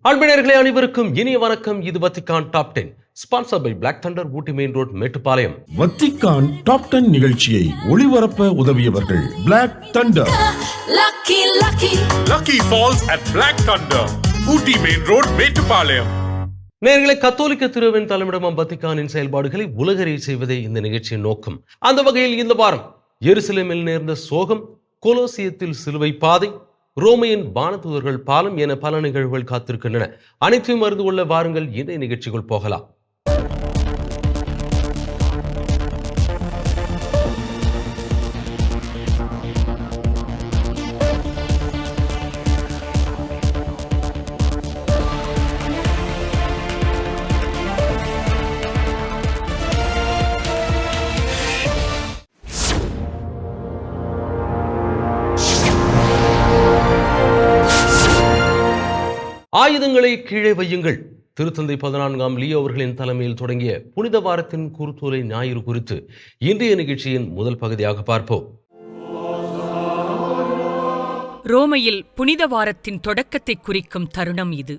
அன்பினர்களே அனைவருக்கும் இனிய வணக்கம். இது Vatican top 10 sponsor by Black Thunder, Ooty main road, Mettupalayam. Vatican top 10 நிகழ்ச்சியை ஒளிபரப்ப உதவியவர்கள் Black Thunder. Lucky Falls at Black Thunder, Ooty main road, Mettupalayam. நேயர்களே, கத்தோலிக்க திருவின் தலைமையிடமாம் வத்திக்கானின் செயல்பாடுகளை உலகறிய செய்வதே இந்த நிகழ்ச்சியின் நோக்கம். அந்த வகையில் இந்த வாரம் எருசலேமில் நேர்ந்த சோகம், கொலோசியத்தில் சிலுவை பாதை, ரோமையின் வானதூதர்கள் பாலம் என பல நிகழ்வுகள் காத்திருக்கின்றன. அனைத்தையும் அறிந்து கொள்ள வாருங்கள், இன்றைய நிகழ்ச்சிகள் போகலாம். ஆயுதங்களை கீழே வையுங்கள். திருத்தந்தை 14ஆம் லியோ அவர்களின் தலைமையில் தொடங்கிய புனித வாரத்தின் குருத்தோலை ஞாயிறு குறித்து இன்றைய நிகழ்ச்சியின் முதல் பகுதியாக பார்ப்போம். ரோமையில் புனித வாரத்தின் தொடக்கத்தை குறிக்கும் தருணம் இது.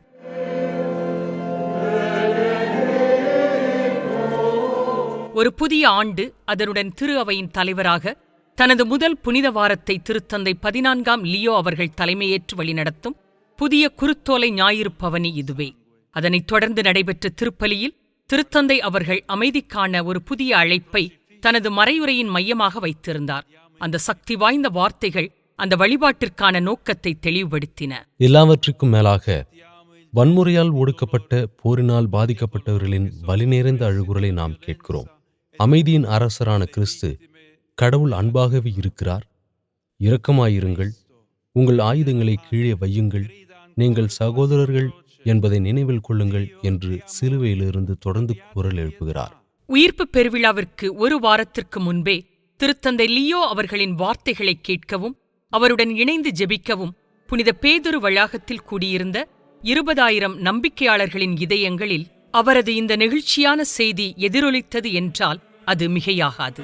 ஒரு புதிய ஆண்டு, அதனுடன் திரு அவையின் தலைவராக தனது முதல் புனித வாரத்தை திருத்தந்தை 14ஆம் லியோ அவர்கள் தலைமையேற்று வழிநடத்தும் புதிய குருத்தோலை ஞாயிறு பவனி இதுவே. அதனைத் தொடர்ந்து நடைபெற்ற திருப்பலியில் திருத்தந்தை அவர்கள் அமைதிக்கான ஒரு புதிய அழைப்பை தனது மறையுரையின் மையமாக வைத்திருந்தார். அந்த சக்தி வாய்ந்த வார்த்தைகள் அந்த வழிபாட்டிற்கான நோக்கத்தை தெளிவுபடுத்தின. எல்லாவற்றுக்கும் மேலாக வன்முறையால் ஒடுக்கப்பட்ட, போரினால் பாதிக்கப்பட்டவர்களின் வலி நிறைந்த அழுகுரலை நாம் கேட்கிறோம். அமைதியின் அரசரான கிறிஸ்து கடவுள் அன்பாகவே இருக்கிறார். இரக்கமாயிருங்கள், உங்கள் ஆயுதங்களை கீழே வையுங்கள், நீங்கள் சகோதரர்கள் என்பதை நினைவில் கொள்ளுங்கள் என்று சிலுவையிலிருந்து தொடர்ந்து குரல் எழுப்புகிறார். உயிர்ப்பு பெருவிழாவிற்கு ஒரு வாரத்திற்கு முன்பே திருத்தந்தை லியோ அவர்களின் வார்த்தைகளை கேட்கவும் அவருடன் இணைந்து ஜெபிக்கவும் புனித பேதுரு வளாகத்தில் கூடியிருந்த 20,000 நம்பிக்கையாளர்களின் இதயங்களில் அவரது இந்த நெகிழ்ச்சியான செய்தி எதிரொலித்தது என்றால் அது மிகையாகாது.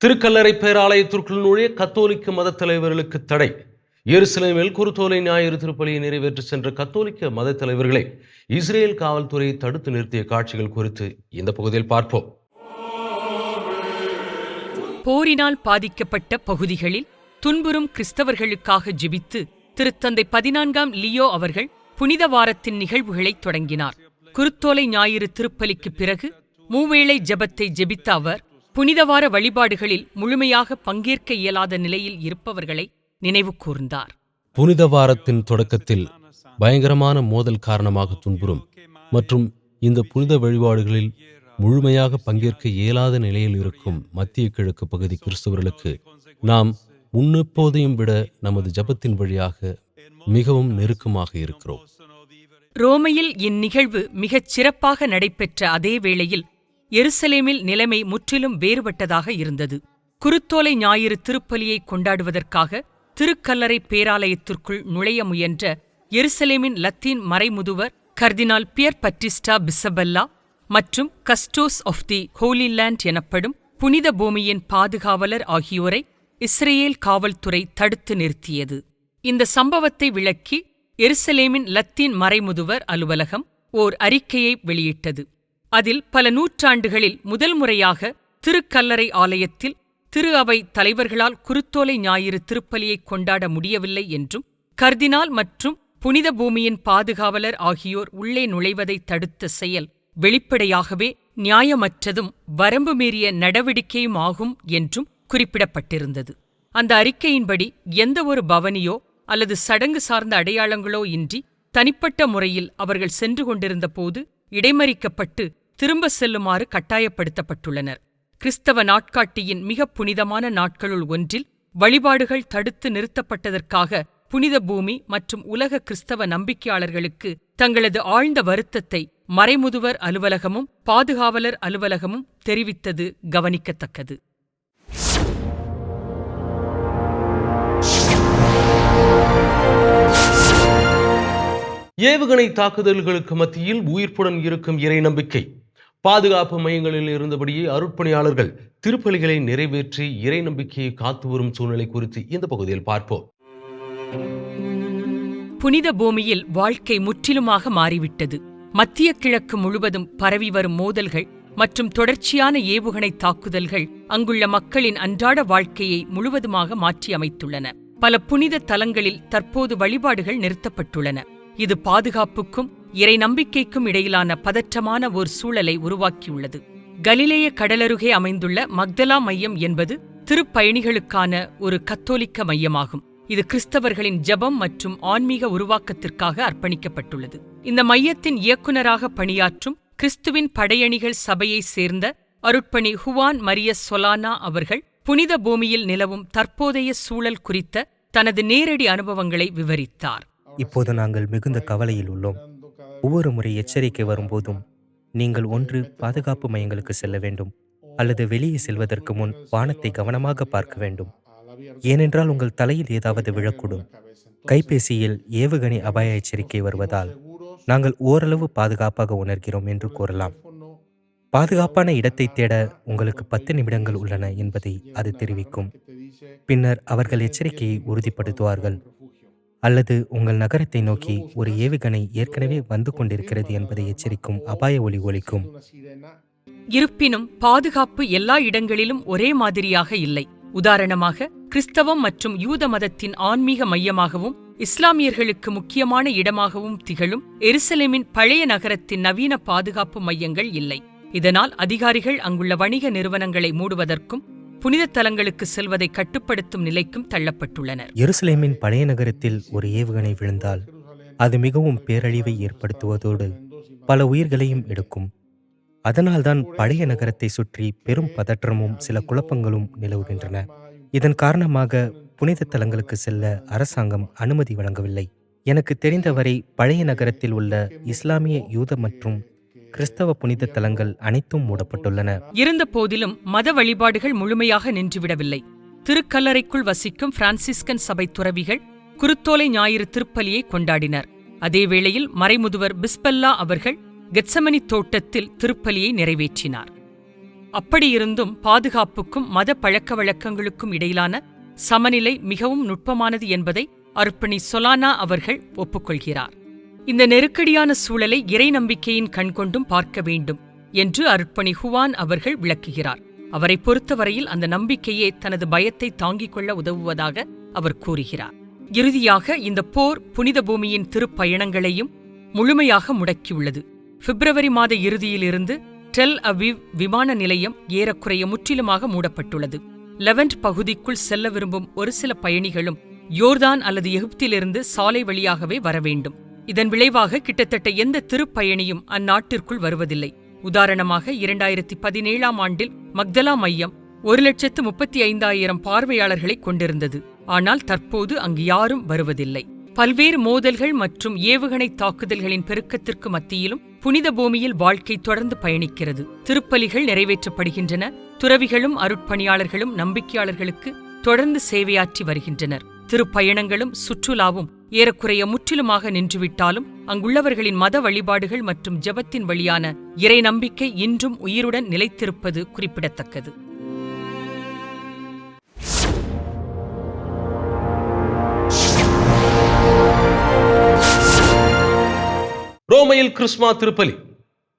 திருக்கல்லறை பேராலயத்திற்குள் நுழைய கத்தோலிக்க மத தலைவர்களுக்கு தடை. எருசலேமில் குருத்தோலை ஞாயிறு திருப்பலியை நிறைவேற்றி சென்ற கத்தோலிக்க மத தலைவர்களை இஸ்ரேல் காவல்துறை தடுத்து நிறுத்திய காட்சிகள் குறித்து இந்த பகுதியில் பார்ப்போம். போரினால் பாதிக்கப்பட்ட பகுதிகளில் துன்புறும் கிறிஸ்தவர்களுக்காக ஜெபித்து திருத்தந்தை 14ஆம் லியோ அவர்கள் புனித வாரத்தின் நிகழ்வுகளை தொடங்கினார். குருத்தோலை ஞாயிறு திருப்பலிக்கு பிறகு மூவேளை ஜெபத்தை ஜெபித்த அவர் புனிதவார வழிபாடுகளில் முழுமையாக பங்கேற்க இயலாத நிலையில் இருப்பவர்களை நினைவு கூர்ந்தார். புனித வாரத்தின் தொடக்கத்தில் பயங்கரமான மோதல் காரணமாக துன்புறும் மற்றும் இந்த புனித வழிபாடுகளில் முழுமையாக பங்கேற்க இயலாத நிலையில் இருக்கும் மத்திய கிழக்கு பகுதி கிறிஸ்தவர்களுக்கு நாம் முன்னெப்போதையும் விட நமது ஜபத்தின் வழியாக மிகவும் நெருக்கமாக இருக்கிறோம். ரோமையில் இந்நிகழ்வு மிகச் சிறப்பாக நடைபெற்ற அதே வேளையில் எருசலேமில் நிலைமை முற்றிலும் வேறுபட்டதாக இருந்தது. குருத்தோலை ஞாயிறு திருப்பலியை கொண்டாடுவதற்காக திருக்கல்லறை பேராலயத்திற்குள் நுழைய முயன்ற எருசலேமின் லத்தீன் மறைமுதுவர் கர்தினால் பியர் பட்டிஸ்டா பிசபெல்லா மற்றும் கஸ்டோஸ் ஆஃப் தி ஹோலி லேண்ட் எனப்படும் புனித பூமியின் பாதுகாவலர் ஆகியோரை இஸ்ரேல் காவல்துறை தடுத்து நிறுத்தியது. இந்த சம்பவத்தை விளக்கி எருசலேமின் லத்தீன் மறைமுதுவர் அலுவலகம் ஓர் அறிக்கையை வெளியிட்டது. அதில் பல நூற்றாண்டுகளில் முதல் முறையாக திருக்கல்லறை ஆலயத்தில் திரு அவை தலைவர்களால் குருத்தோலை ஞாயிறு திருப்பலியை கொண்டாட முடியவில்லை என்றும், கர்தினால் மற்றும் புனித பூமியின் பாதுகாவலர் ஆகியோர் உள்ளே நுழைவதை தடுத்த செயல் வெளிப்படையாகவே நியாயமற்றதும் வரம்பு மீறிய நடவடிக்கையுமாகும் என்றும் குறிப்பிடப்பட்டிருந்தது. அந்த அறிக்கையின்படி எந்த ஒரு பவனியோ அல்லது சடங்கு சார்ந்த அடையாளங்களோ இன்றி தனிப்பட்ட முறையில் அவர்கள் சென்று கொண்டிருந்த போது இடைமறிக்கப்பட்டு திரும்ப செல்லுமாறு கட்டாயப்படுத்தப்பட்டுள்ளனர். கிறிஸ்தவ நாட்காட்டியின் மிக புனிதமான நாட்களுள் ஒன்றில் வழிபாடுகள் தடுத்து நிறுத்தப்பட்டதற்காக புனித பூமி மற்றும் உலக கிறிஸ்தவ நம்பிக்கையாளர்களுக்கு தங்களது ஆழ்ந்த வருத்தத்தை மறைமுதுவர் அலுவலகமும் பாதுகாவலர் அலுவலகமும் தெரிவித்தது கவனிக்கத்தக்கது. ஏவுகணை தாக்குதல்களுக்கு மத்தியில் உயிர்ப்புடன் இருக்கும் இறை நம்பிக்கை. பாதுகாப்பு மையங்களில் இருந்தபடியே அருட்பணியாளர்கள் திருப்பலிகளை நிறைவேற்றி இறை நம்பிக்கையை காத்து வரும் சூழ்நிலை குறித்து இந்த பகுதியில் பார்ப்போம். புனித பூமியில் வாழ்க்கை முற்றிலுமாக மாறிவிட்டது. மத்திய கிழக்கு முழுவதும் பரவி வரும் மோதல்கள் மற்றும் தொடர்ச்சியான ஏவுகணை தாக்குதல்கள் அங்குள்ள மக்களின் அன்றாட வாழ்க்கையை முழுவதுமாக மாற்றி அமைத்துள்ளன. பல புனித தலங்களில் தற்போது வழிபாடுகள் நிறுத்தப்பட்டுள்ளன. இது பாதுகாப்புக்கும் இறை நம்பிக்கைக்கும் இடையிலான பதற்றமான ஒரு சூழலை உருவாக்கியுள்ளது. கலிலேய கடலருகே அமைந்துள்ள மக்தலா மையம் என்பது திருப்பயணிகளுக்கான ஒரு கத்தோலிக்க மையமாகும். இது கிறிஸ்தவர்களின் ஜெபம் மற்றும் ஆன்மீக உருவாக்கத்திற்காக அர்ப்பணிக்கப்பட்டுள்ளது. இந்த மையத்தின் இயக்குநராக பணியாற்றும் கிறிஸ்துவின் படையணிகள் சபையைச் சேர்ந்த அருட்பணி ஹுவான் மரியஸ் சொலானா அவர்கள் புனித பூமியில் நிலவும் தற்போதைய சூழல் குறித்த தனது நேரடி அனுபவங்களை விவரித்தார். இப்போது நாங்கள் மிகுந்த கவலையில் உள்ளோம். ஒவ்வொரு முறை எச்சரிக்கை வரும்போதும் நீங்கள் ஒன்று பாதுகாப்பு மையங்களுக்கு செல்ல வேண்டும் அல்லது வெளியே செல்வதற்கு முன் வானத்தை கவனமாக பார்க்க வேண்டும். ஏனென்றால் உங்கள் தலையில் ஏதாவது விழக்கூடும். கைபேசியில் ஏவுகணை அபாய எச்சரிக்கை வருவதால் நாங்கள் ஓரளவு பாதுகாப்பாக உணர்கிறோம் என்று கூறலாம். பாதுகாப்பான இடத்தை தேட உங்களுக்கு 10 நிமிடங்கள் உள்ளன என்பதை அது தெரிவிக்கும். பின்னர் அவர்கள் எச்சரிக்கையை உறுதிப்படுத்துவார்கள். அல்லது உங்கள் நகரத்தை நோக்கி ஒரு ஏவுகணை ஏற்கனவே வந்து கொண்டிருக்கிறது என்பதை எச்சரிக்கும் அபாய ஒலி ஒலிக்கும். இருப்பினும் பாதுகாப்பு எல்லா இடங்களிலும் ஒரே மாதிரியாக இல்லை. உதாரணமாக, கிறிஸ்தவம் மற்றும் யூத மதத்தின் ஆன்மீக மையமாகவும் இஸ்லாமியர்களுக்கு முக்கியமான இடமாகவும் திகழும் எருசலேமின் பழைய நகரத்தின் நவீன பாதுகாப்பு மையங்கள் இல்லை. இதனால் அதிகாரிகள் அங்குள்ள வணிக நிறுவனங்களை மூடுவதற்கும் புனித தலங்களுக்கு செல்வதை கட்டுப்படுத்தும் நிலைக்கும் தள்ளப்பட்டுள்ளனர். எருசலேமின் பழைய நகரத்தில் ஒரு ஏவுகணை விழுந்தால் அது மிகவும் பேரழிவை ஏற்படுத்துவதோடு பல உயிர்களையும் எடுக்கும். அதனால்தான் பழைய நகரத்தை சுற்றி பெரும் பதற்றமும் சில குழப்பங்களும் நிலவுகின்றன. இதன் காரணமாக புனித தலங்களுக்கு செல்ல அரசாங்கம் அனுமதி வழங்கவில்லை. எனக்கு தெரிந்தவரை பழைய நகரத்தில் உள்ள இஸ்லாமிய, யூத மற்றும் கிறிஸ்தவ புனித தலங்கள் அனைத்தும் மூடப்பட்டுள்ளன. இருந்த போதிலும் மத வழிபாடுகள் முழுமையாக நின்றுவிடவில்லை. திருக்கல்லறைக்குள் வசிக்கும் பிரான்சிஸ்கன் சபை துறவிகள் குருத்தோலை ஞாயிறு திருப்பலியை கொண்டாடினர். அதேவேளையில் மறைமுதுவர் பிஸ்பல்லா அவர்கள் கெத்சமனி தோட்டத்தில் திருப்பலியை நிறைவேற்றினார். அப்படியிருந்தும் பாதுகாப்புக்கும் மத பழக்க வழக்கங்களுக்கும் இடையிலான சமநிலை மிகவும் நுட்பமானது என்பதை அருட்பணி சொலானா அவர்கள் ஒப்புக்கொள்கிறார். இந்த நெருக்கடியான சூழலை இறை நம்பிக்கையின் கண்கொண்டும் பார்க்க வேண்டும் என்று அருட்பணி ஹுவான் அவர்கள் விளக்குகிறார். அவரை பொறுத்தவரையில் அந்த நம்பிக்கையே தனது பயத்தை தாங்கிக் கொள்ள உதவுவதாக அவர் கூறுகிறார். இறுதியாக, இந்த போர் புனித பூமியின் திருப்பயணங்களையும் முழுமையாக முடக்கியுள்ளது. பிப்ரவரி மாத இறுதியிலிருந்து டெல் அவிவ் விமான நிலையம் ஏறக்குறைய முற்றிலுமாக மூடப்பட்டுள்ளது. லெவன்ட் பகுதிக்குள் செல்ல விரும்பும் ஒரு சில பயணிகளும் யோர்தான் அல்லது எகிப்திலிருந்து சாலை வழியாகவே வர வேண்டும். இதன் விளைவாக கிட்டத்தட்ட எந்த திருப்பயணியும் அந்நாட்டிற்குள் வருவதில்லை. உதாரணமாக, 2017ஆம் ஆண்டில் மக்தலா மையம் 1,35,000 பார்வையாளர்களை கொண்டிருந்தது. ஆனால் தற்போது அங்கு யாரும் வருவதில்லை. பல்வேறு மோதல்கள் மற்றும் ஏவுகணை தாக்குதல்களின் பெருக்கத்திற்கு மத்தியிலும் புனித பூமியில் வாழ்க்கை தொடர்ந்து பயணிக்கிறது. திருப்பலிகள் நிறைவேற்றப்படுகின்றன. துறவிகளும் அருட்பணியாளர்களும் நம்பிக்கையாளர்களுக்கு தொடர்ந்து சேவையாற்றி வருகின்றனர். திருப்பயணங்களும் சுற்றுலாவும் ஏறக்குறைய முற்றிலுமாக நின்றுவிட்டாலும் அங்குள்ளவர்களின் மத வழிபாடுகள் மற்றும் ஜெபத்தின் வழியான இறை நம்பிக்கை இன்றும் உயிருடன் நிலைத்திருப்பது குறிப்பிடத்தக்கது. ரோமையில் கிறிஸ்மா திருப்பலி.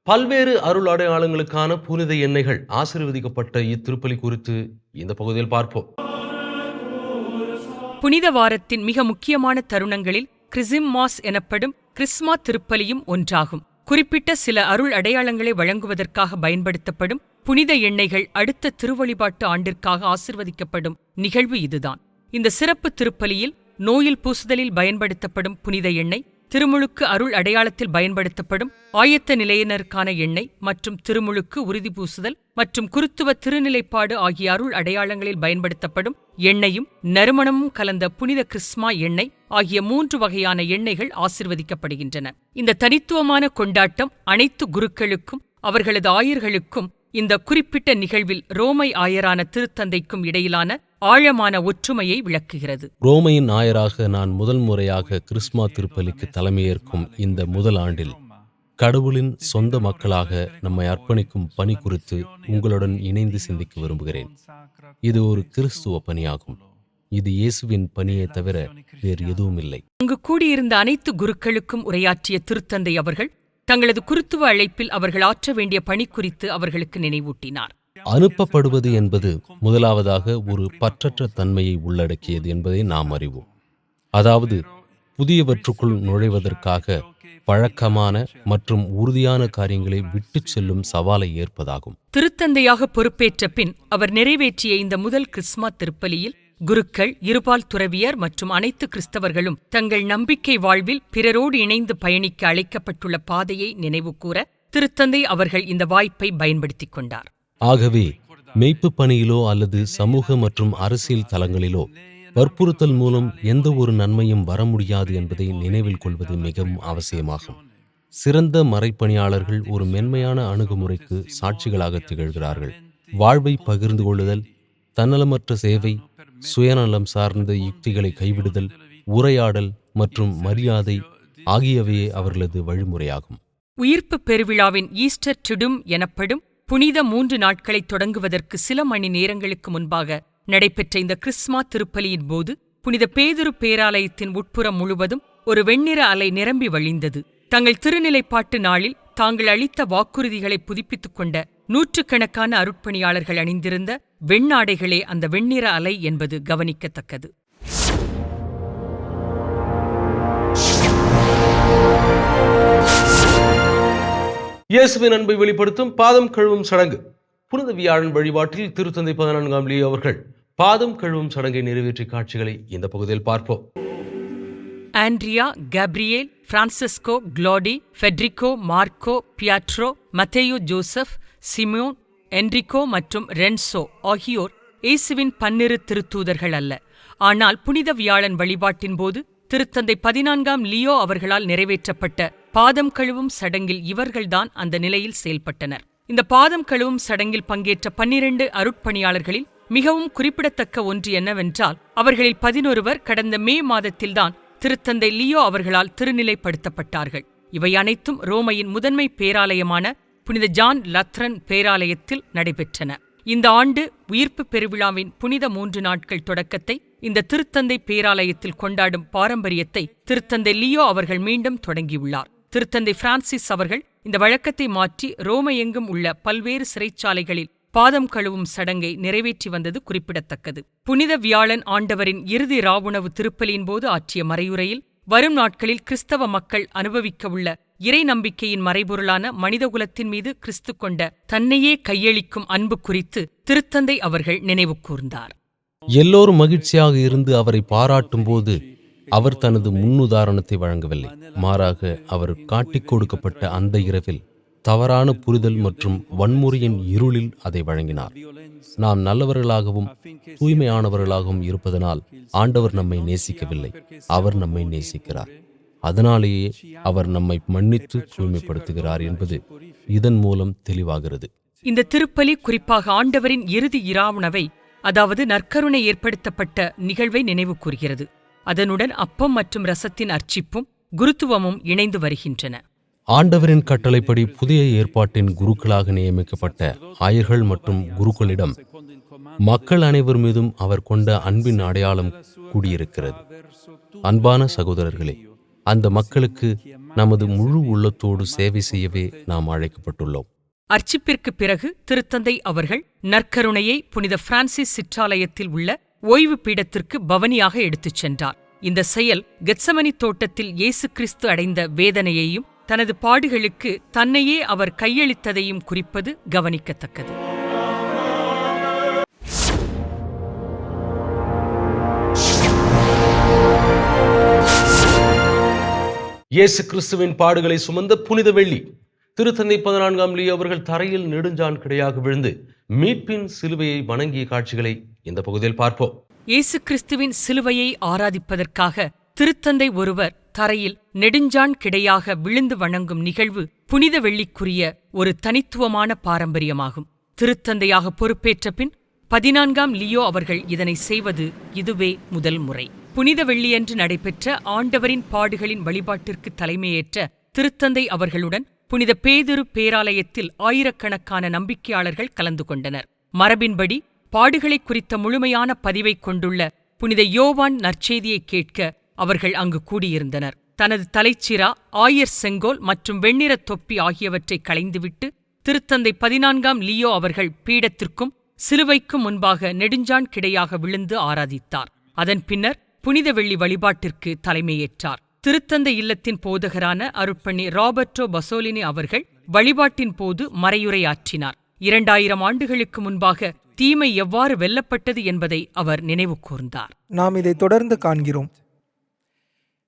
பல்வேறு அருள் அடையாளங்களுக்கான புனித எண்ணெய்கள் ஆசீர்வதிக்கப்பட்ட இத்திருப்பலி குறித்து இந்த பகுதியில் பார்ப்போம். புனித வாரத்தின் மிக முக்கியமான தருணங்களில் கிறிஸ்மாஸ் எனப்படும் கிறிஸ்மா திருப்பலியும் ஒன்றாகும். குறிப்பிட்ட சில அருள் அடையாளங்களை வழங்குவதற்காக பயன்படுத்தப்படும் புனித எண்ணெய்கள் அடுத்த திருவழிபாட்டு ஆண்டிற்காக ஆசீர்வதிக்கப்படும் நிகழ்வு இதுதான். இந்த சிறப்பு திருப்பலியில் நோயில் பூசுதலில் பயன்படுத்தப்படும் புனித எண்ணெய், திருமுழுக்கு அருள் அடையாளத்தில் பயன்படுத்தப்படும் ஆயத்த நிலையினருக்கான எண்ணெய் மற்றும் திருமுழுக்கு உறுதி பூசுதல் மற்றும் குருத்துவ திருநிலைப்பாடு ஆகிய அருள் அடையாளங்களில் பயன்படுத்தப்படும் எண்ணெயும் நறுமணமும் கலந்த புனித கிறிஸ்மா எண்ணெய் ஆகிய 3 வகையான எண்ணெய்கள் ஆசீர்வதிக்கப்படுகின்றன. இந்த தனித்துவமான கொண்டாட்டம் அனைத்து குருக்களுக்கும் அவர்களது ஆயர்களுக்கும் இந்த குறிப்பிட்ட நிகழ்வில் ரோமை ஆயரான திருத்தந்தைக்கும் இடையிலான ஆழமான ஒற்றுமையை விளக்குகிறது. ரோமையின் ஆயராக நான் முதல் முறையாக கிறிஸ்மா திருப்பலிக்கு தலைமையேற்கும் இந்த முதல் ஆண்டில் கடவுளின் சொந்த மக்களாக நம்மை அர்ப்பணிக்கும் பணி குறித்து உங்களுடன் இணைந்து சிந்திக்க விரும்புகிறேன். இது ஒரு கிறிஸ்துவ பணியாகும். இது இயேசுவின் பணியே தவிர வேறு எதுவும் இல்லை. அங்கு கூடியிருந்த அனைத்து குருக்களுக்கும் உரையாற்றிய திருத்தந்தை அவர்கள் தங்களது குருத்துவ அழைப்பில் அவர்கள் ஆற்ற வேண்டிய பணி குறித்து அவர்களுக்கு நினைவூட்டினார். அனுப்பப்படுவது என்பது முதலாவதாக ஒரு பற்றற்ற தன்மையை உள்ளடக்கியது என்பதை நாம் அறிவோம். அதாவது புதியவற்றுக்குள் நுழைவதற்காக பழக்கமான மற்றும் உறுதியான காரியங்களை விட்டுச் செல்லும் சவாலை ஏற்பதாகும். திருத்தந்தையாக பொறுப்பேற்ற பின் அவர் நிறைவேற்றிய இந்த முதல் கிறிஸ்மா திருப்பலியில் குருக்கள், இருபால் துறவியர் மற்றும் அனைத்து கிறிஸ்தவர்களும் தங்கள் நம்பிக்கை வாழ்வில் பிறரோடு இணைந்து பயணிக்க அழைக்கப்பட்டுள்ள பாதையை நினைவுகூர திருத்தந்தை அவர்கள் இந்த வாய்ப்பை பயன்படுத்திக் கொண்டார். ஆகவே மெய்ப்பு பணியிலோ அல்லது சமூக மற்றும் அரசியல் தளங்களிலோ வற்புறுத்தல் மூலம் எந்த ஒரு நன்மையும் வர முடியாது என்பதை நினைவில் கொள்வது மிகவும் அவசியமாகும். சிறந்த மறைப்பணியாளர்கள் ஒரு மென்மையான அணுகுமுறைக்கு சாட்சிகளாக திகழ்கிறார்கள். வாழ்வை பகிர்ந்து கொள்ளுதல், தன்னலமற்ற சேவை, சுயநலம் சார்ந்த யுக்திகளை கைவிடுதல், உரையாடல் மற்றும் மரியாதை ஆகியவையே அவர்களது வழிமுறையாகும். உயிர்ப்பு பெருவிழாவின் ஈஸ்டர் ட்ரிடும் எனப்படும் புனித 3 நாட்களை தொடங்குவதற்கு சில மணி நேரங்களுக்கு முன்பாக நடைபெற்ற இந்த கிறிஸ்மா திருப்பலியின் போது புனித பேதுரு பேராலயத்தின் உட்புறம் முழுவதும் ஒரு வெண்ணிற அலை நிரம்பி வழிந்தது. தங்கள் திருநிலைப்பாட்டு நாளில் தாங்கள் அளித்த வாக்குறுதிகளை புதுப்பித்துக் கொண்ட நூற்றுக்கணக்கான அருட்பணியாளர்கள் அணிந்திருந்த வெண்ணாடைகளே அந்த வெண்ணிற அலை என்பது கவனிக்கத்தக்கது. இயேசுவின் அன்பை வெளிப்படுத்தும் பாதம் கழுவும் சடங்கு. புனித வியாழன் வழிபாட்டில் திருத்தந்தை 14ஆம் லியோ அவர்கள் பாதம் கழுவும் சடங்கை நிறைவேற்றிய காட்சிகளை இந்த பகுதியில் பார்ப்போம். Andrea, Gabriele, Francesco, Claudio, Federico, Marco, Pietro, Matteo, Joseph, Simone, Enrico மற்றும் ரென்சோ ஆகியோர் இயேசுவின் 12 திருத்தூதர்கள் அல்ல. ஆனால் புனித வியாழன் வழிபாட்டின் போது திருத்தந்தை 14ஆம் லியோ அவர்களால் நிறைவேற்றப்பட்ட பாதம் கழுவும் சடங்கில் இவர்கள்தான் அந்த நிலையில் செயல்பட்டனர். இந்த பாதம் கழுவும் சடங்கில் பங்கேற்ற 12 அருட்பணியாளர்களில் மிகவும் குறிப்பிடத்தக்க ஒன்று என்னவென்றால் அவர்களில் 11 கடந்த மே மாதத்தில்தான் திருத்தந்தை லியோ அவர்களால் திருநிலைப்படுத்தப்பட்டார்கள். இவை அனைத்தும் ரோமையின் முதன்மை பேராலயமான புனித ஜான் லத்ரன் பேராலயத்தில் நடைபெற்றன. இந்த ஆண்டு உயிர்ப்பு பெருவிழாவின் புனித 3 நாட்கள் தொடக்கத்தை இந்த திருத்தந்தை பேராலயத்தில் கொண்டாடும் பாரம்பரியத்தை திருத்தந்தை லியோ அவர்கள் மீண்டும் தொடங்கியுள்ளார். திருத்தந்தை பிரான்சிஸ் அவர்கள் இந்த வழக்கத்தை மாற்றி ரோமை எங்கும் உள்ள பல்வேறு சிறைச்சாலைகளில் பாதம் கழுவும் சடங்கை நிறைவேற்றி வந்தது குறிப்பிடத்தக்கது. புனித வியாழன் ஆண்டவரின் இறுதி ராவுணவு திருப்பலியின் போது ஆற்றிய மறையுரையில் வரும் நாட்களில் கிறிஸ்தவ மக்கள் அனுபவிக்கவுள்ள இறை நம்பிக்கையின் மறைபொருளான மனிதகுலத்தின் மீது கிறிஸ்து கொண்ட தன்னையே கையளிக்கும் அன்பு குறித்து திருத்தந்தை அவர்கள் நினைவு கூர்ந்தார். எல்லோரும் மகிழ்ச்சியாக இருந்து அவரை பாராட்டும் போது அவர் தனது முன்னுதாரணத்தை வழங்கவில்லை. மாறாக அவர் காட்டிக் கொடுக்கப்பட்ட அந்த இரவில் தவறான புரிதல் மற்றும் வன்முறையின் இருளில் அதை வழங்கினார். நாம் நல்லவர்களாகவும் தூய்மையானவர்களாகவும் இருப்பதனால் ஆண்டவர் நம்மை நேசிக்கவில்லை, அவர் நம்மை நேசிக்கிறார். அதனாலேயே அவர் நம்மை மன்னித்து தூய்மைப்படுத்துகிறார் என்பது இதன் மூலம் தெளிவாகிறது. இந்த திருப்பலி குறிப்பாக ஆண்டவரின் இறுதி இராவுணவை, அதாவது நற்கருணை ஏற்படுத்தப்பட்ட நிகழ்வை நினைவு கூர்கிறது. அதனுடன் அப்பம் மற்றும் இரசத்தின் அர்ச்சிப்பும் குருத்துவமும் இணைந்து வருகின்றன. ஆண்டவரின் கட்டளைப்படி புதிய ஏற்பாட்டின் குருக்களாக நியமிக்கப்பட்ட ஆயர்கள் மற்றும் குருக்களிடம் மக்கள் அனைவர் மீதும் அவர் கொண்ட அன்பின் அடையாளம் கூடியிருக்கிறது. அன்பான சகோதரர்களே, அந்த மக்களுக்கு நமது முழு உள்ளத்தோடு சேவை செய்யவே நாம் அழைக்கப்பட்டுள்ளோம். அர்ச்சிப்பிற்கு பிறகு திருத்தந்தை அவர்கள் நற்கருணையை புனித பிரான்சிஸ் சிற்றாலயத்தில் உள்ள ஓய்வு பீடத்திற்கு பவனியாக எடுத்துச் சென்றார். இந்த செயல் கெத்சமனி தோட்டத்தில் இயேசு கிறிஸ்து அடைந்த வேதனையையும் தனது பாடுகளுக்கு தன்னையே அவர் கையளித்ததையும் குறிப்பது கவனிக்கத்தக்கது. இயேசு கிறிஸ்துவின் பாடுகளை சுமந்த புனித வெள்ளி. திருத்தந்தை 14ஆம் லியோ அவர்கள் தரையில் நெடுஞ்சான் கிடையாக விழுந்து மீட்பின் சிலுவையை வணங்கிய காட்சிகளை இந்த பகுதியில் பார்ப்போம். இயேசு கிறிஸ்துவின் சிலுவையை ஆராதிப்பதற்காக திருத்தந்தை ஒருவர் தரையில் நெடுஞ்சான் கிடையாக விழுந்து வணங்கும் நிகழ்வு புனித வெள்ளிக்குரிய ஒரு தனித்துவமான பாரம்பரியமாகும். திருத்தந்தையாக பொறுப்பேற்ற பின் 14ஆம் லியோ அவர்கள் இதனை செய்வது இதுவே முதல் முறை. புனித வெள்ளியன்று நடைபெற்ற ஆண்டவரின் பாடுகளின் வழிபாட்டிற்கு தலைமையேற்ற திருத்தந்தை அவர்களுடன் புனித பேதுரு பேராலயத்தில் ஆயிரக்கணக்கான நம்பிக்கையாளர்கள் கலந்து கொண்டனர். மரபின்படி பாடுகளை குறித்த முழுமையான பதிவை கொண்டுள்ள புனித யோவான் நற்செய்தியை கேட்க அவர்கள் அங்கு கூடியிருந்தனர். தனது தலைச்சிரா, ஆயர் செங்கோல் மற்றும் வெண்ணிறத் தொப்பி ஆகியவற்றை களைந்துவிட்டு திருத்தந்தை 14ஆம் லியோ அவர்கள் பீடத்திற்கும் சிலுவைக்கும் முன்பாக நெடுஞ்சான் கிடையாக விழுந்து ஆராதித்தார். அதன் பின்னர் புனித வெள்ளி வழிபாட்டிற்கு தலைமையேற்றார். திருத்தந்தை இல்லத்தின் போதகரான அருட்பணி ராபர்டோ பசோலினி அவர்கள் வழிபாட்டின் போது மறையுரையாற்றினார். 2000 ஆண்டுகளுக்கு முன்பாக தீமை எவ்வாறு வெல்லப்பட்டது என்பதை அவர் நினைவு கூர்ந்தார். நாம் இதை தொடர்ந்து காண்கிறோம்.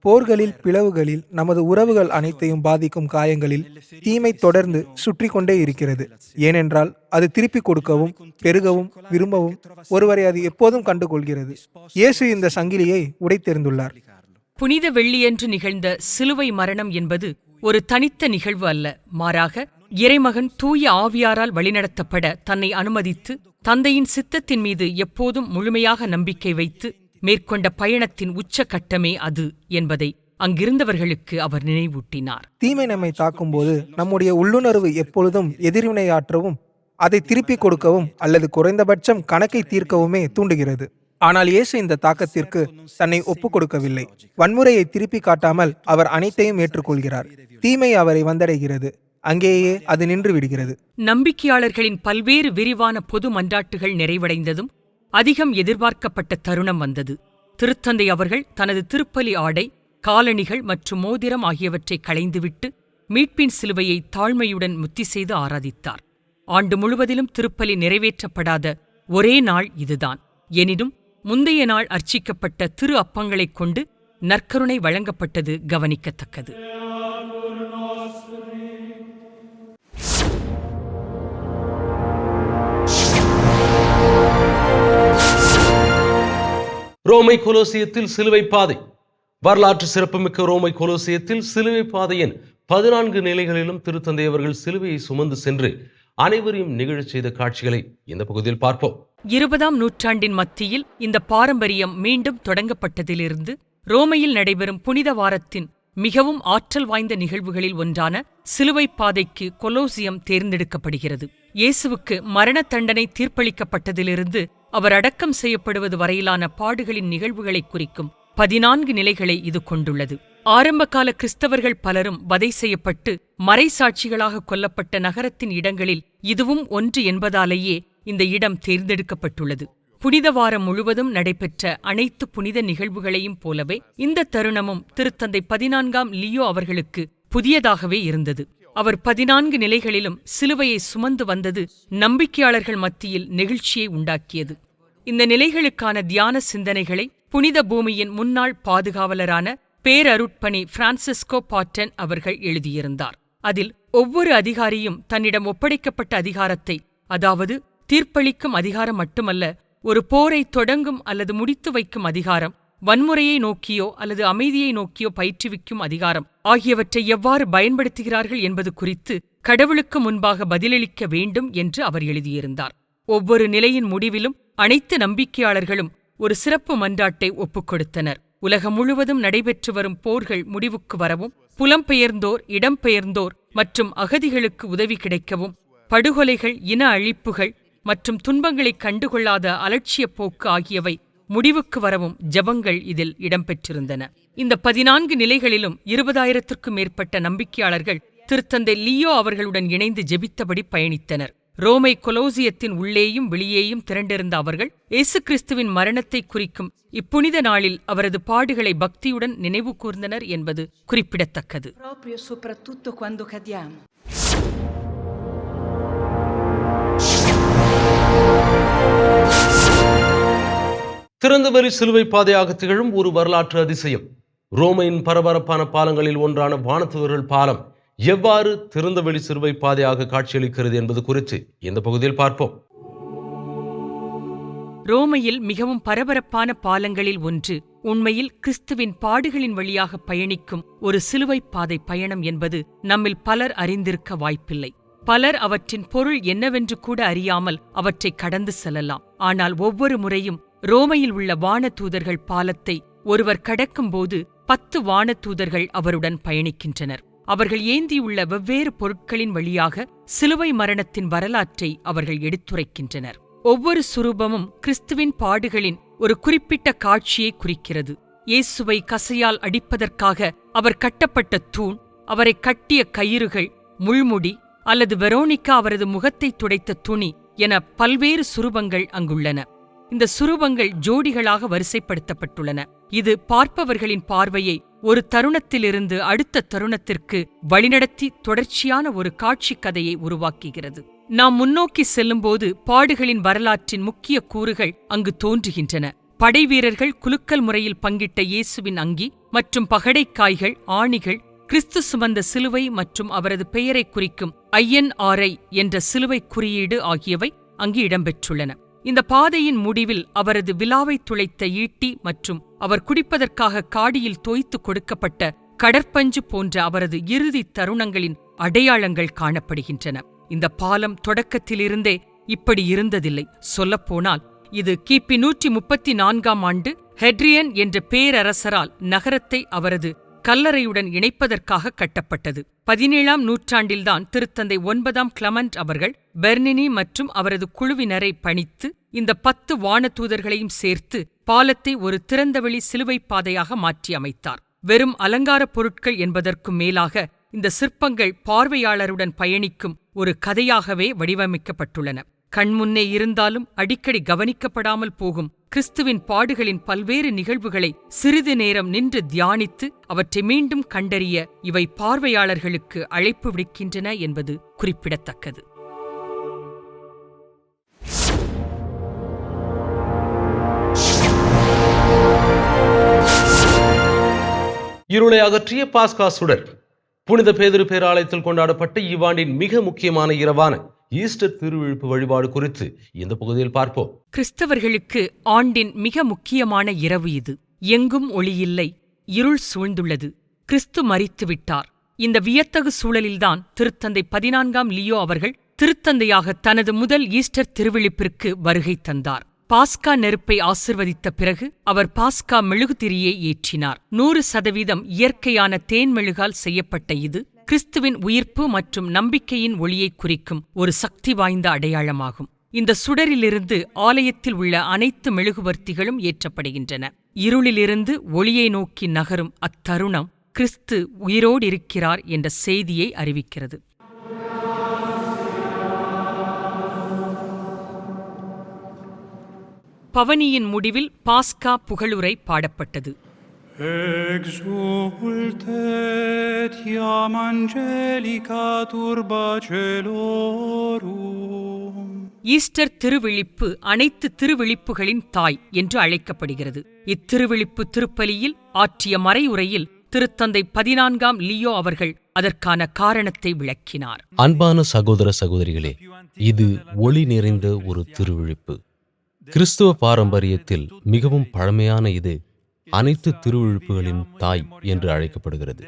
போர்களில், பிளவுகளில், நமது உறவுகள் அனைத்தையும் பாதிக்கும் காயங்களில் தீமை தொடர்ந்து சுற்றி கொண்டே இருக்கிறது. ஏனென்றால் அது திருப்பிக் கொடுக்கவும், பெருகவும், விரும்பவும் ஒருவரை அது எப்போதும் கண்டுகொள்கிறது. இயேசு இந்த சங்கிலியை உடைத்தெறிந்துள்ளார். புனித வெள்ளியன்று நிகழ்ந்த சிலுவை மரணம் என்பது ஒரு தனித்த நிகழ்வு அல்ல. மாறாக இறைமகன் தூய ஆவியாரால் வழிநடத்தப்பட தன்னை அனுமதித்து தந்தையின் சித்தத்தின் மீது எப்போதும் முழுமையாக நம்பிக்கை வைத்து மேற்கொண்ட பயணத்தின் உச்சகட்டமே அது என்பதை அங்கிருந்தவர்களுக்கு அவர் நினைவூட்டினார். தீமை நம்மை தாக்கும்போது நம்முடைய உள்ளுணர்வு எப்பொழுதும் எதிர்வினையாற்றவும், அதை திருப்பிக் கொடுக்கவும் அல்லது குறைந்தபட்சம் கணக்கை தீர்க்கவுமே தூண்டுகிறது. ஆனால் இயேசு இந்த தாக்கத்திற்கு தன்னை ஒப்புக் கொடுக்கவில்லை. வன்முறையை திருப்பி காட்டாமல் அவர் அனைத்தையும் ஏற்றுக்கொள்கிறார். தீமை அவரை வந்தடைகிறது, அங்கேயே அது நின்று விடுகிறது. நம்பிக்கையாளர்களின் பல்வேறு விரிவான பொது மன்றாட்டுகள் நிறைவடைந்ததும் அதிகம் எதிர்பார்க்கப்பட்ட தருணம் வந்தது. திருத்தந்தை அவர்கள் தனது திருப்பலி ஆடை, காலணிகள் மற்றும் மோதிரம் ஆகியவற்றை களைந்துவிட்டு மீட்பின் சிலுவையை தாழ்மையுடன் முத்தி செய்து ஆராதித்தார். ஆண்டு முழுவதிலும் திருப்பலி நிறைவேற்றப்படாத ஒரே நாள் இதுதான். எனினும் முந்தைய நாள் அர்ச்சிக்கப்பட்ட திரு அப்பங்களைக் கொண்டு நற்கருணை வழங்கப்பட்டது கவனிக்கத்தக்கது. ரோமை கொலோசியத்தில் சிலுவை பாதை. வரலாற்று சிறப்புமிக்க ரோமை கொலோசியத்தில் சிலுவை பாதையின் 14 நிலைகளிலும் திருத்தந்தை அவர்கள் சிலுவையை சுமந்து சென்று அனைவரையும் நிகழச் செய்த காட்சிகளை இந்த பகுதியில் பார்ப்போம். 20ஆம் நூற்றாண்டின் மத்தியில் இந்த பாரம்பரியம் மீண்டும் தொடங்கப்பட்டதிலிருந்து ரோமையில் நடைபெறும் புனித வாரத்தின் மிகவும் ஆற்றல் வாய்ந்த நிகழ்வுகளில் ஒன்றான சிலுவை பாதைக்கு கொலோசியம் தேர்ந்தெடுக்கப்படுகிறது. இயேசுவுக்கு மரண தண்டனை தீர்ப்பளிக்கப்பட்டதிலிருந்து அவர் அடக்கம் செய்யப்படுவது வரையிலான பாடுகளின் நிகழ்வுகளை குறிக்கும் 14 நிலைகளை இது கொண்டுள்ளது. ஆரம்பகால கிறிஸ்தவர்கள் பலரும் வதை செய்யப்பட்டு மறைசாட்சிகளாக கொல்லப்பட்ட நகரத்தின் இடங்களில் இதுவும் ஒன்று என்பதாலேயே இந்த இடம் தேர்ந்தெடுக்கப்பட்டுள்ளது. புனித வாரம் முழுவதும் நடைபெற்ற அனைத்து புனித நிகழ்வுகளையும் போலவே இந்த தருணமும் திருத்தந்தை 14ஆம் லியோ அவர்களுக்கு புதியதாகவே இருந்தது. அவர் 14 நிலைகளிலும் சிலுவையை சுமந்து வந்தது நம்பிக்கையாளர்கள் மத்தியில் நெகிழ்ச்சியை உண்டாக்கியது. இந்த நிலைகளுக்கான தியான சிந்தனைகளை புனித பூமியின் முன்னாள் பாதுகாவலரான பேரருட்பணி பிரான்சிஸ்கோ பாட்டன் அவர்கள் எழுதியிருந்தார். அதில் ஒவ்வொரு அதிகாரியும் தன்னிடம் ஒப்படைக்கப்பட்ட அதிகாரத்தை, அதாவது தீர்ப்பளிக்கும் அதிகாரம் மட்டுமல்ல, ஒரு போரை தொடங்கும் அல்லது முடித்து வைக்கும் அதிகாரம், வன்முறையை நோக்கியோ அல்லது அமைதியை நோக்கியோ பயிற்றுவிக்கும் அதிகாரம் ஆகியவற்றை எவ்வாறு பயன்படுத்துகிறார்கள் என்பது குறித்து கடவுளுக்கு முன்பாக பதிலளிக்க வேண்டும் என்று அவர் எழுதியிருந்தார். ஒவ்வொரு நிலையின் முடிவிலும் அனைத்து நம்பிக்கையாளர்களும் ஒரு சிறப்பு மன்றாட்டை ஒப்புக் கொடுத்தனர். உலகம் முழுவதும் நடைபெற்று வரும் போர்கள் முடிவுக்கு வரவும், புலம்பெயர்ந்தோர், இடம்பெயர்ந்தோர் மற்றும் அகதிகளுக்கு உதவி கிடைக்கவும், படுகொலைகள், இன அழிப்புகள் மற்றும் துன்பங்களைக் கண்டுகொள்ளாத அலட்சிய போக்கு ஆகியவை முடிவுக்கு வரவும் ஜெபங்கள் இதில் இடம்பெற்றிருந்தன. இந்த 14 நிலைகளிலும் 20,000க்கும் மேற்பட்ட நம்பிக்கையாளர்கள் திருத்தந்தை லியோ அவர்களுடன் இணைந்து ஜெபித்தபடி பயணித்தனர். ரோமை கொலோசியத்தின் உள்ளேயும் வெளியேயும் திரண்டிருந்த அவர்கள் இயேசு கிறிஸ்துவின் மரணத்தை குறிக்கும் இப்புனித நாளில் அவரது பாடுகளை பக்தியுடன் நினைவு கூர்ந்தனர் என்பது குறிப்பிடத்தக்கது. திறந்தவெளி சிலுவை பாதையாக திகழும் ஒரு வரலாற்று அதிசயம். ரோமையின் பரபரப்பான பாலங்களில் ஒன்றான வானதூதர்கள் பாலம் எவ்வாறு திறந்தவெளி சிலுவை பாதையாக காட்சியளிக்கிறது என்பது குறித்து இந்த பகுதியில் பார்ப்போம். ரோமையில் மிகவும் பரபரப்பான பாலங்களில் ஒன்று உண்மையில் கிறிஸ்துவின் பாடுகளின் வழியாக பயணிக்கும் ஒரு சிலுவை பாதை பயணம் என்பது நம்மில் பலர் அறிந்திருக்க வாய்ப்பில்லை. பலர் அவற்றின் பொருள் என்னவென்று கூட அறியாமல் அவற்றை கடந்து செல்லலாம். ஆனால் ஒவ்வொரு முறையும் ரோமையில் உள்ள வானதூதர்கள் பாலத்தை ஒருவர் கடக்கும்போது 10 வானதூதர்கள் அவருடன் பயணிக்கின்றனர். அவர்கள் ஏந்தியுள்ள வெவ்வேறு பொருட்களின் வழியாக சிலுவை மரணத்தின் வரலாற்றை அவர்கள் எடுத்துரைக்கின்றனர். ஒவ்வொரு சுரூபமும் கிறிஸ்துவின் பாடுகளின் ஒரு குறிப்பிட்ட காட்சியை குறிக்கிறது. இயேசுவை கசையால் அடிப்பதற்காக அவர் கட்டப்பட்ட தூண், அவரை கட்டிய கயிறுகள், முள்முடி அல்லது வெரோனிகா அவரது முகத்தை துடைத்த துணி என பல்வேறு சுரூபங்கள் அங்குள்ளன. இந்த சுரூபங்கள் ஜோடிகளாக வரிசைப்படுத்தப்பட்டுள்ளன. இது பார்ப்பவர்களின் பார்வையை ஒரு தருணத்திலிருந்து அடுத்த தருணத்திற்கு வழிநடத்தி தொடர்ச்சியான ஒரு காட்சி கதையை உருவாக்குகிறது. நாம் முன்னோக்கி செல்லும்போது பாடுகளின் வரலாற்றின் முக்கிய கூறுகள் அங்கு தோன்றுகின்றன. படைவீரர்கள் குலுக்கல் முறையில் பங்கிட்ட இயேசுவின் அங்கி மற்றும் பகடைக்காய்கள், ஆணிகள், கிறிஸ்து சுமந்த சிலுவை மற்றும் அவரது பெயரை குறிக்கும் INRI என்ற சிலுவை குறியீடு ஆகியவை அங்கு இடம்பெற்றுள்ளன. இந்த பாதையின் முடிவில் அவரது விலாவை துளைத்த ஈட்டி மற்றும் அவர் குடிப்பதற்காக காடியில் தோய்த்து கொடுக்கப்பட்ட கடற்பஞ்சு போன்ற அவரது இறுதி தருணங்களின் அடையாளங்கள் காணப்படுகின்றன. இந்த பாலம் தொடக்கத்திலிருந்தே இப்படி இருந்ததில்லை. சொல்லப்போனால் இது கிபி 134ஆம் ஆண்டு ஹெட்ரியன் என்ற பேரரசரால் நகரத்தை அவரது கல்லறையுடன் இணைப்பதற்காக கட்டப்பட்டது. 17ஆம் நூற்றாண்டில்தான் திருத்தந்தை 9ஆம் கிளமண்ட் அவர்கள் பெர்னினி மற்றும் அவரது குழுவினரை பணித்து இந்த 10 வானதூதர்களையும் சேர்த்து பாலத்தை ஒரு திறந்தவெளி சிலுவைப் பாதையாக மாற்றி அமைத்தார். வெறும் அலங்கார பொருட்கள் என்பதற்கும் மேலாக இந்த சிற்பங்கள் பார்வையாளருடன் பயணிக்கும் ஒரு கதையாகவே வடிவமைக்கப்பட்டுள்ளன. கண்முன்னே இருந்தாலும் அடிக்கடி கவனிக்கப்படாமல் போகும் கிறிஸ்துவின் பாடுகளின் பல்வேறு நிகழ்வுகளை சிறிது நேரம் நின்று தியானித்து அவற்றை மீண்டும் கண்டறிய இவை பார்வையாளர்களுக்கு அழைப்பு விடுக்கின்றன என்பது குறிப்பிடத்தக்கது. இருளை அகற்றிய பாஸ்கா சுடர். புனித பேதுரு பேராலயத்தில் கொண்டாடப்பட்ட இவ்வாண்டின் மிக முக்கியமான இரவான ஈஸ்டர் திருவிழிப்பு வழிபாடு குறித்து இந்த பகுதியில் பார்ப்போம். கிறிஸ்தவர்களுக்கு ஆண்டின் மிக முக்கியமான இரவு இது. எங்கும் ஒளியில்லை, இருள் சூழ்ந்துள்ளது. கிறிஸ்து மரித்துவிட்டார். இந்த வியத்தகு சூழலில்தான் திருத்தந்தை 14ஆம் லியோ அவர்கள் திருத்தந்தையாக தனது முதல் ஈஸ்டர் திருவிழிப்பிற்கு வருகை தந்தார். பாஸ்கா நெருப்பை ஆசிர்வதித்த பிறகு அவர் பாஸ்கா மெழுகுதிரியை ஏற்றினார். 100% இயற்கையான தேன் மெழுகால் செய்யப்பட்ட இது கிறிஸ்துவின் உயிர்ப்பு மற்றும் நம்பிக்கையின் ஒளியை குறிக்கும் ஒரு சக்தி வாய்ந்த அடையாளமாகும். இந்த சுடரிலிருந்து ஆலயத்தில் உள்ள அனைத்து மெழுகுவர்த்திகளும் ஏற்றப்படுகின்றன. இருளிலிருந்து ஒளியை நோக்கி நகரும் அத்தருணம் கிறிஸ்து உயிரோடு இருக்கிறார் என்ற செய்தியை அறிவிக்கிறது. பவனியின் முடிவில் பாஸ்கா புகழுரை பாடப்பட்டது. Exultet angelica turba celorum. Easter திருவிழிப்பு அனைத்து திருவிழிப்புகளின் தாய் என்று அழைக்கப்படுகிறது. இத்திருவிழிப்பு திருப்பலியில் ஆற்றிய மறையுரையில் திருத்தந்தை 14ஆம் லியோ அவர்கள் அதற்கான காரணத்தை விளக்கினார். அன்பான சகோதர சகோதரிகளே, இது ஒளி நிறைந்த ஒரு திருவிழிப்பு. கிறிஸ்துவ பாரம்பரியத்தில் மிகவும் பழமையான இது அனைத்து திருவிழிப்புகளின் தாய் என்று அழைக்கப்படுகிறது.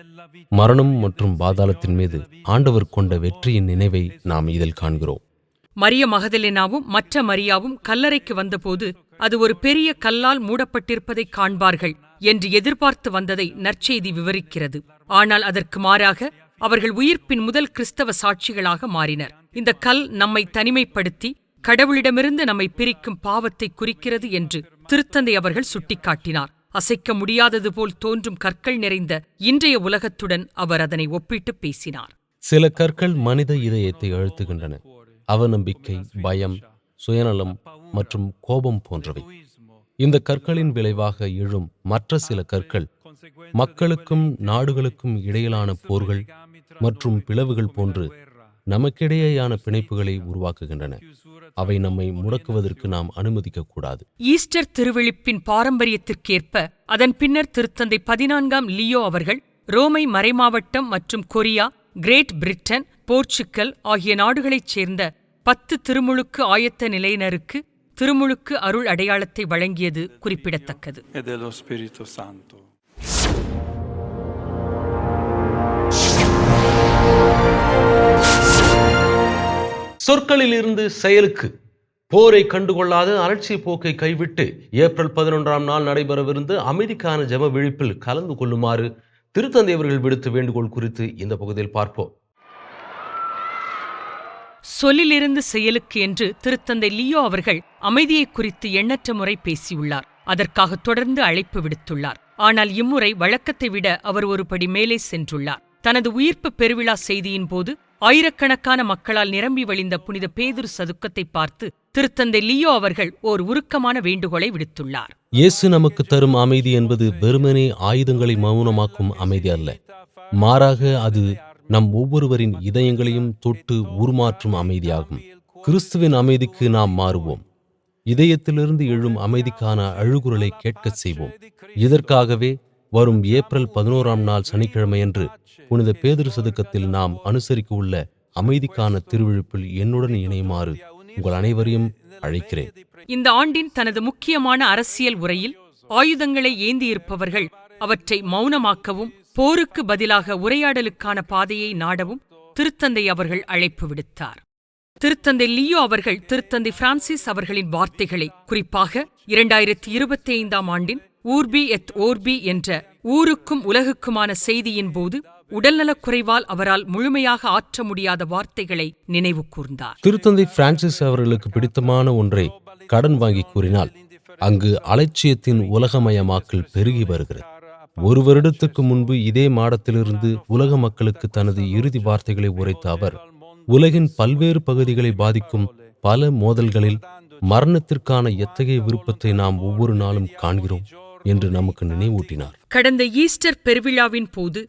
மரணம் மற்றும் பாதாளத்தின் மீது ஆண்டவர் கொண்ட வெற்றியின் நினைவை நாம் இதில் காண்கிறோம். மரிய மகதலேனாவும் மற்ற மரியாவும் கல்லறைக்கு வந்தபோது அது ஒரு பெரிய கல்லால் மூடப்பட்டிருப்பதை காண்பார்கள் என்று எதிர்பார்த்து வந்ததை நற்செய்தி விவரிக்கிறது. ஆனால் அதற்கு மாறாக அவர்கள் உயிர்ப்பின் முதல் கிறிஸ்தவ சாட்சிகளாக மாறினர். இந்த கல் நம்மை தனிமைப்படுத்தி கடவுளிடமிருந்து நம்மை பிரிக்கும் பாவத்தை குறிக்கிறது என்று திருத்தந்தை அவர்கள் சுட்டிக்காட்டினார். அசைக்க முடியாதது போல் தோன்றும் கற்கள் நிறைந்த இன்றைய உலகத்துடன் அவர் அதனை ஒப்பிட்டு பேசினார். சில கற்கள் மனித இதயத்தை அழுத்துகின்றன. அவநம்பிக்கை, பயம், சுயநலம் மற்றும் கோபம் போன்றவை. இந்த கற்களின் விளைவாக எழும் மற்ற சில கற்கள் மக்களுக்கும் நாடுகளுக்கும் இடையிலான போர்கள் மற்றும் பிளவுகள் போன்று நமக்கிடையேயான பிணைப்புகளை உருவாக்குகின்றன. அவை நம்மை முடக்குவதற்கு நாம் அனுமதிக்கக்கூடாது. ஈஸ்டர் திருவிழிப்பின் பாரம்பரியத்திற்கேற்ப அதன் பின்னர் திருத்தந்தை 14ஆம் லியோ அவர்கள் ரோமை மறைமாவட்டம் மற்றும் கொரியா, கிரேட் பிரிட்டன், போர்ச்சுக்கல் ஆகிய நாடுகளைச் சேர்ந்த 10 திருமுழுக்கு ஆயத்த நிலையினருக்கு திருமுழுக்கு அருள் அடையாளத்தை வழங்கியது குறிப்பிடத்தக்கது. சொற்களில் இருந்து செயலுக்கு. போரை கண்டுகொள்ளாத அலட்சிய போக்கை கைவிட்டு ஏப்ரல் 11ஆம் நாள் நடைபெறவிருந்த அமைதிக்கான ஜெப விழிப்பில் கலந்து கொள்ளுமாறு திருத்தந்தை அவர்கள் விடுத்த வேண்டுகோள் குறித்து இந்த பகுதியில் பார்ப்போம். சொல்லிலிருந்து செயலுக்கு என்று திருத்தந்தை லியோ அவர்கள் அமைதியை குறித்து எண்ணற்ற முறை பேசியுள்ளார். அதற்காக தொடர்ந்து அழைப்பு விடுத்துள்ளார். ஆனால் இம்முறை வழக்கத்தை விட அவர் ஒரு படி மேலே சென்றுள்ளார். தனது உயிர்ப்பு பெருவிழா செய்தியின் போது ஆயிரக்கணக்கான மக்களால் நிரம்பி வழிந்த புனித பேதுரு சதுக்கத்தை பார்த்து திருத்தந்தை லியோ அவர்கள் ஓர் உருக்கமான வேண்டுகோளை விடுத்துள்ளார். இயேசு நமக்கு தரும் அமைதி என்பது வெறுமனே ஆயுதங்களை மௌனமாக்கும் அமைதி அல்ல. மாறாக அது நம் ஒவ்வொருவரின் இதயங்களையும் தொட்டு உருமாற்றும் அமைதியாகும். கிறிஸ்துவின் அமைதிக்கு நாம் மாறுவோம். இதயத்திலிருந்து எழும் அமைதிக்கான அழுகுரலை கேட்கச் செய்வோம். இதற்காகவே வரும் ஏப்ரல் 11ஆம் நாள் சனிக்கிழமையன்று புனித பேதுரு சதுக்கத்தில் நாம் அனுசரிக்க உள்ள அமைதிக்கான திருவிழிப்பில் என்னுடன் இணையுமாறு உங்கள் அனைவரையும் அழைக்கிறேன். இந்த ஆண்டின் தனது முக்கியமான அரசியல் உரையில் ஆயுதங்களை ஏந்தியிருப்பவர்கள் அவற்றை மௌனமாக்கவும் போருக்கு பதிலாக உரையாடலுக்கான பாதையை நாடவும் திருத்தந்தை அவர்கள் அழைப்பு விடுத்தார். திருத்தந்தை லியோ அவர்கள் திருத்தந்தை பிரான்சிஸ் அவர்களின் வார்த்தைகளை, குறிப்பாக 2025ஆம் ஆண்டின் ஊர்பி எத் ஓர்பி என்ற ஊருக்கும் உலகுக்குமான செய்தியின் போது உடல்நலக் குறைவால் அவரால் முழுமையாக ஆற்ற முடியாத வார்த்தைகளை நினைவு கூர்ந்தார். திருத்தந்தை பிரான்சிஸ் அவர்களுக்கு பிடித்தமான ஒன்றை கடன் வாங்கி கூறினால் அங்கு அலட்சியத்தின் உலகமயமாக்கல் பெருகி வருகிறது. ஒரு வருடத்துக்கு முன்பு இதே மாடத்திலிருந்து உலக மக்களுக்கு தனது இறுதி வார்த்தைகளை உரைத்த அவர், உலகின் பல்வேறு பகுதிகளை பாதிக்கும் பல மோதல்களில் மரணத்திற்கான எத்தகைய விருப்பத்தை நாம் ஒவ்வொரு நாளும் காண்கிறோம் என்று நமக்கு நினைவூட்டினார். கடந்த ஈஸ்டர் பெருவிழாவின் போது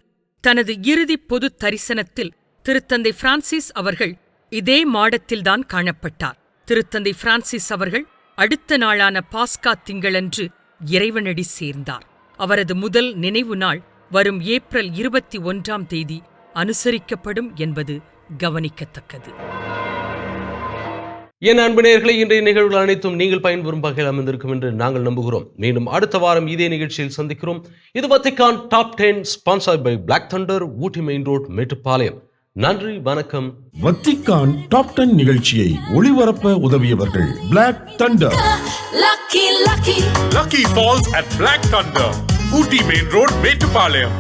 தனது இறுதி பொது தரிசனத்தில் திருத்தந்தை பிரான்சிஸ் அவர்கள் இதே மாடத்தில்தான் காணப்பட்டார். திருத்தந்தை பிரான்சிஸ் அவர்கள் அடுத்த நாளான பாஸ்கா திங்களன்று இறைவனடி சேர்ந்தார். அவரது முதல் நினைவு நாள் வரும் ஏப்ரல் 21ஆம் தேதி அனுசரிக்கப்படும் என்பது கவனிக்கத்தக்கது. என் அன்பு நேயர்களே, இன்றைய நிகழ்வுகள் அனைத்தும் நீங்கள் பயன்பெறும் வகையில் அமைந்திருக்கும் என்று நாங்கள் நம்புகிறோம். மீண்டும் அடுத்த வாரம் இதே நிகழ்ச்சியில் சந்திக்கிறோம். இது Vatican top 10 sponsored by Black Thunder, Ooty main road, Mettupalayam. நன்றி, வணக்கம். வத்திக்கான் டாப் 10 நிகழ்ச்சியை ஒளிபரப்ப உதவியவர்கள் Black Thunder. Lucky Falls at Black Thunder, Ooty Main Road, Metupalayam.